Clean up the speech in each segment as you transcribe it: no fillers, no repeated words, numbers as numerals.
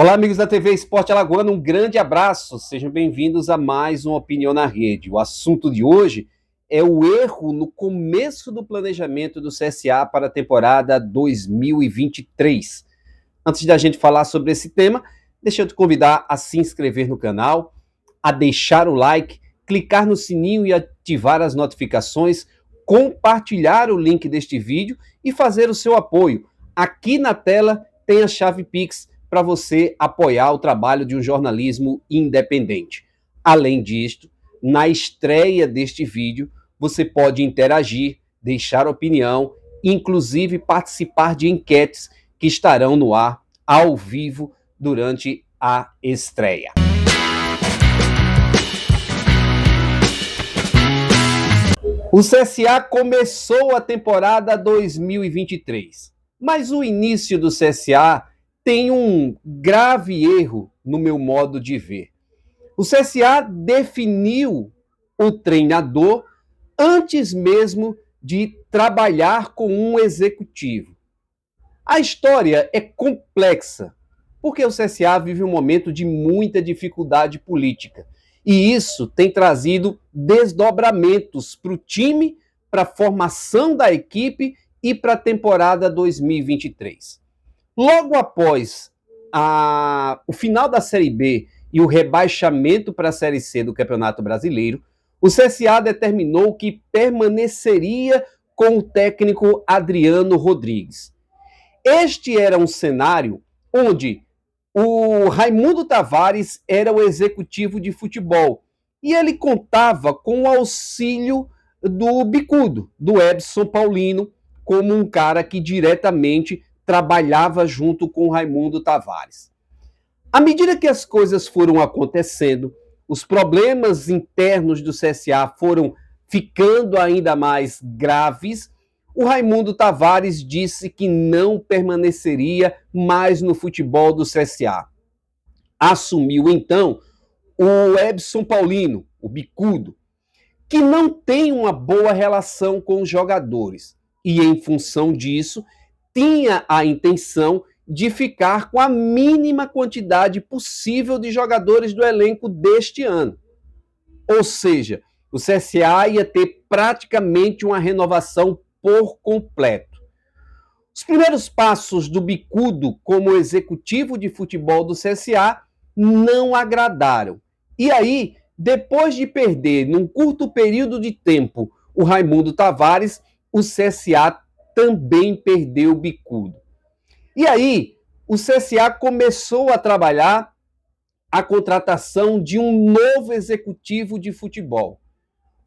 Olá, amigos da TV Esporte Alagoana, um grande abraço. Sejam bem-vindos a mais uma Opinião na Rede. O assunto de hoje é o erro no começo do planejamento do CSA para a temporada 2023. Antes da gente falar sobre esse tema, deixa eu te convidar a se inscrever no canal, a deixar o like, clicar no sininho e ativar as notificações, compartilhar o link deste vídeo e fazer o seu apoio. Aqui na tela tem a chave Pix para você apoiar o trabalho de um jornalismo independente. Além disto, na estreia deste vídeo, você pode interagir, deixar opinião, inclusive participar de enquetes que estarão no ar ao vivo durante a estreia. O CSA começou a temporada 2023, mas o início do CSA tem um grave erro no meu modo de ver. O CSA definiu o treinador antes mesmo de trabalhar com um executivo. A história é complexa, porque o CSA vive um momento de muita dificuldade política. E isso tem trazido desdobramentos para o time, para a formação da equipe e para a temporada 2023. Logo após o final da Série B e o rebaixamento para a Série C do Campeonato Brasileiro, o CSA determinou que permaneceria com o técnico Adriano Rodrigues. Este era um cenário onde o Raimundo Tavares era o executivo de futebol e ele contava com o auxílio do Bicudo, do Edson Paulino, como um cara que diretamente trabalhava junto com o Raimundo Tavares. À medida que as coisas foram acontecendo, os problemas internos do CSA foram ficando ainda mais graves, o Raimundo Tavares disse que não permaneceria mais no futebol do CSA. Assumiu, então, o Edson Paulino, o Bicudo, que não tem uma boa relação com os jogadores. E, em função disso, tinha a intenção de ficar com a mínima quantidade possível de jogadores do elenco deste ano. Ou seja, o CSA ia ter praticamente uma renovação por completo. Os primeiros passos do Bicudo como executivo de futebol do CSA não agradaram. E aí, depois de perder num curto período de tempo o Raimundo Tavares, o CSA também perdeu o Bicudo. E aí, o CSA começou a trabalhar a contratação de um novo executivo de futebol.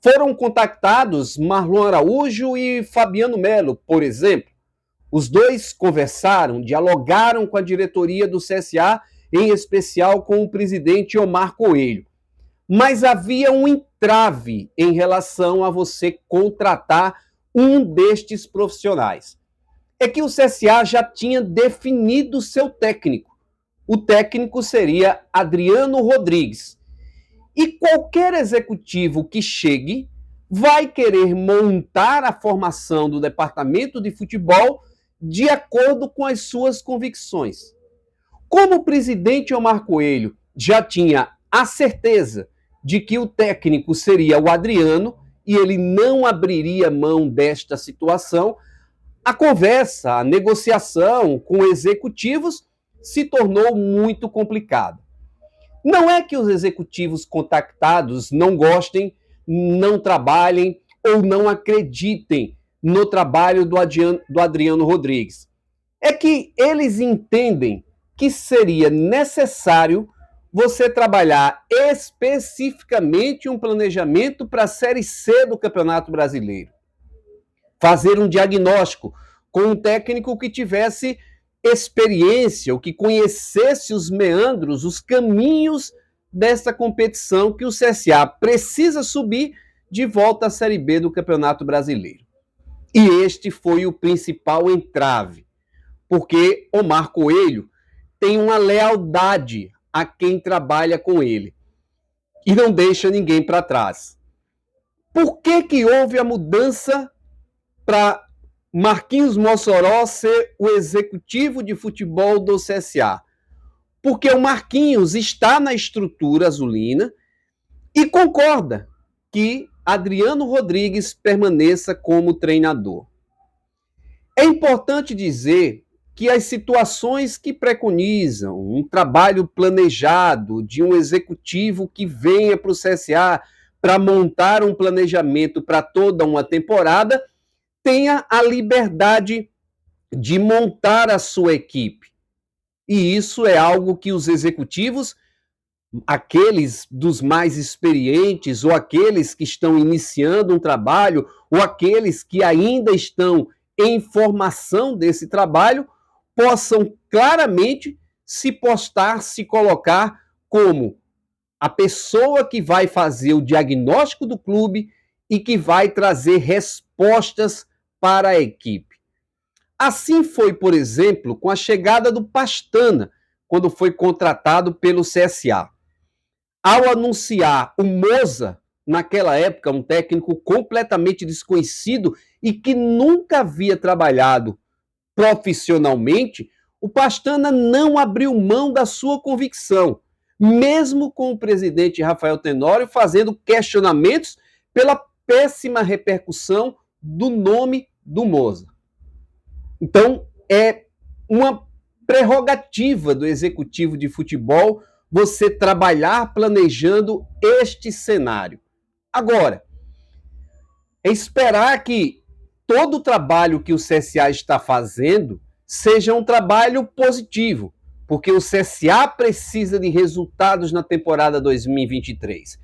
Foram contactados Marlon Araújo e Fabiano Melo, por exemplo. Os dois conversaram, dialogaram com a diretoria do CSA, em especial com o presidente Omar Coelho. Mas havia um entrave em relação a você contratar um destes profissionais. É que o CSA já tinha definido seu técnico. O técnico seria Adriano Rodrigues. E qualquer executivo que chegue vai querer montar a formação do departamento de futebol de acordo com as suas convicções. Como o presidente Omar Coelho já tinha a certeza de que o técnico seria o Adriano, e ele não abriria mão desta situação, a conversa, a negociação com executivos se tornou muito complicada. Não é que os executivos contactados não gostem, não trabalhem ou não acreditem no trabalho do Adriano Rodrigues. É que eles entendem que seria necessário você trabalhar especificamente um planejamento para a Série C do Campeonato Brasileiro. Fazer um diagnóstico com um técnico que tivesse experiência, ou que conhecesse os meandros, os caminhos dessa competição que o CSA precisa subir de volta à Série B do Campeonato Brasileiro. E este foi o principal entrave, porque Omar Coelho tem uma lealdade a quem trabalha com ele e não deixa ninguém para trás. Por que houve a mudança para Marquinhos Mossoró ser o executivo de futebol do CSA? porque o Marquinhos está na estrutura azulina e concorda que Adriano Rodrigues permaneça como treinador. É importante dizer que as situações que preconizam um trabalho planejado de um executivo que venha para o CSA para montar um planejamento para toda uma temporada, tenha a liberdade de montar a sua equipe. E isso é algo que os executivos, aqueles dos mais experientes, ou aqueles que estão iniciando um trabalho, ou aqueles que ainda estão em formação desse trabalho, possam claramente se postar, se colocar como a pessoa que vai fazer o diagnóstico do clube e que vai trazer respostas para a equipe. Assim foi, por exemplo, com a chegada do Pastana, quando foi contratado pelo CSA. Ao anunciar o Moza, naquela época, um técnico completamente desconhecido e que nunca havia trabalhado profissionalmente, o Pastana não abriu mão da sua convicção, mesmo com o presidente Rafael Tenório fazendo questionamentos pela péssima repercussão do nome do Moza. Então, é uma prerrogativa do executivo de futebol você trabalhar planejando este cenário. Agora, é esperar que todo o trabalho que o CSA está fazendo seja um trabalho positivo, porque o CSA precisa de resultados na temporada 2023.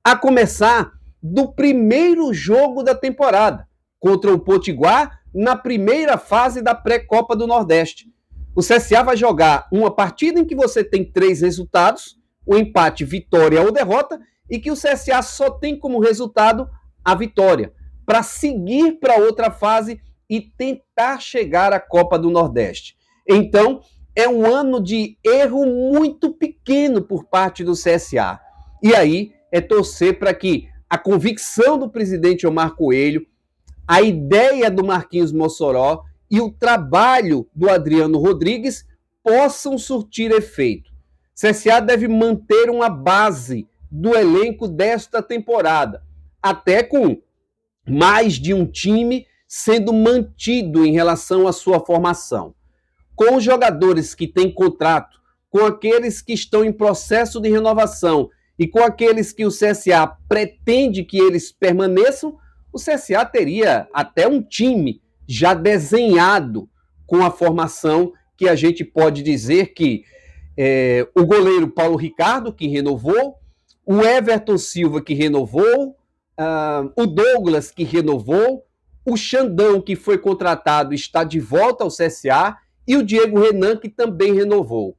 A começar do primeiro jogo da temporada, contra o Potiguar, na primeira fase da pré-Copa do Nordeste. O CSA vai jogar uma partida em que você tem 3 resultados, o empate, vitória ou derrota, e que o CSA só tem como resultado a vitória, para seguir para outra fase e tentar chegar à Copa do Nordeste. Então, é um ano de erro muito pequeno por parte do CSA. E aí é torcer para que a convicção do presidente Omar Coelho, a ideia do Marquinhos Mossoró e o trabalho do Adriano Rodrigues possam surtir efeito. CSA deve manter uma base do elenco desta temporada, até com mais de um time sendo mantido em relação à sua formação. Com os jogadores que têm contrato, com aqueles que estão em processo de renovação e com aqueles que o CSA pretende que eles permaneçam, o CSA teria até um time já desenhado com a formação que a gente pode dizer que o goleiro Paulo Ricardo, que renovou, o Everton Silva, que renovou, o Douglas, que renovou, o Xandão, que foi contratado, está de volta ao CSA, e o Diego Renan, que também renovou.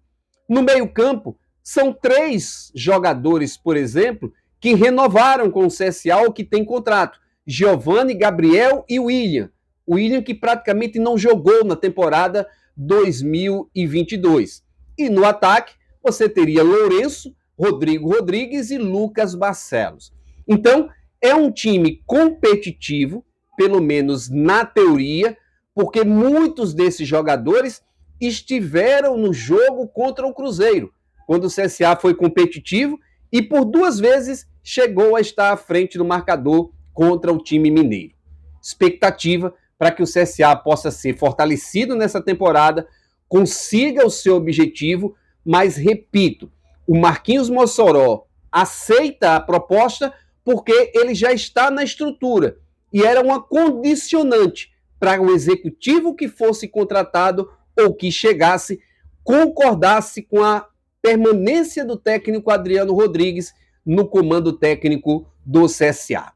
No meio-campo, são 3 jogadores, por exemplo, que renovaram com o CSA ou que têm contrato. Giovani, Gabriel e William. O William que praticamente não jogou na temporada 2022. E no ataque, você teria Lourenço, Rodrigo Rodrigues e Lucas Barcelos. Então, é um time competitivo, pelo menos na teoria, porque muitos desses jogadores estiveram no jogo contra o Cruzeiro, quando o CSA foi competitivo e por 2 vezes chegou a estar à frente do marcador contra o time mineiro. Expectativa para que o CSA possa ser fortalecido nessa temporada, consiga o seu objetivo, mas, repito, o Marquinhos Mossoró aceita a proposta porque ele já está na estrutura e era uma condicionante para o executivo que fosse contratado ou que chegasse, concordasse com a permanência do técnico Adriano Rodrigues no comando técnico do CSA.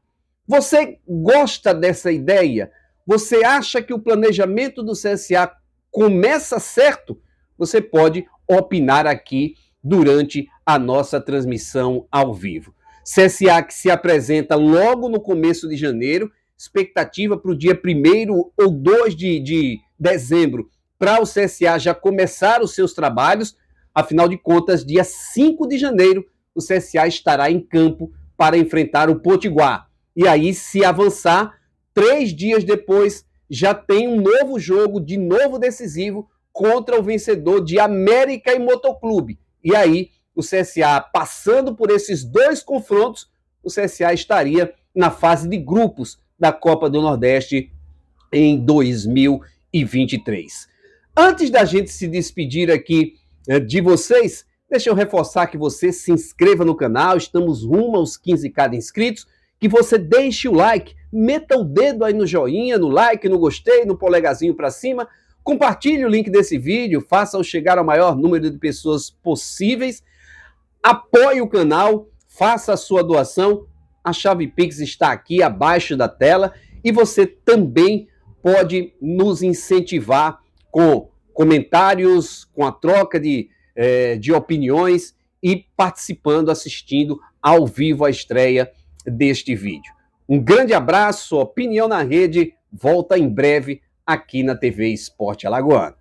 Você gosta dessa ideia? Você acha que o planejamento do CSA começa certo? Você pode opinar aqui durante a nossa transmissão ao vivo. CSA que se apresenta logo no começo de janeiro, expectativa para o dia 1º ou 2 de dezembro, para o CSA já começar os seus trabalhos. Afinal de contas, dia 5 de janeiro, o CSA estará em campo para enfrentar o Potiguar. E aí, se avançar, 3 dias depois, já tem um novo jogo, de novo decisivo, contra o vencedor de América e Motoclube. E aí, o CSA passando por esses 2 confrontos, o CSA estaria na fase de grupos da Copa do Nordeste em 2023. Antes da gente se despedir aqui de vocês, deixa eu reforçar que você se inscreva no canal, estamos rumo aos 15k de inscritos, que você deixe o like, meta o dedo aí no joinha, no like, no gostei, no polegarzinho para cima, compartilhe o link desse vídeo, faça-o chegar ao maior número de pessoas possíveis, apoie o canal, faça a sua doação, a chave Pix está aqui abaixo da tela e você também pode nos incentivar com comentários, com a troca de opiniões e participando, assistindo ao vivo a estreia deste vídeo. Um grande abraço, Opinião na Rede volta em breve aqui na TV Esporte Alagoano.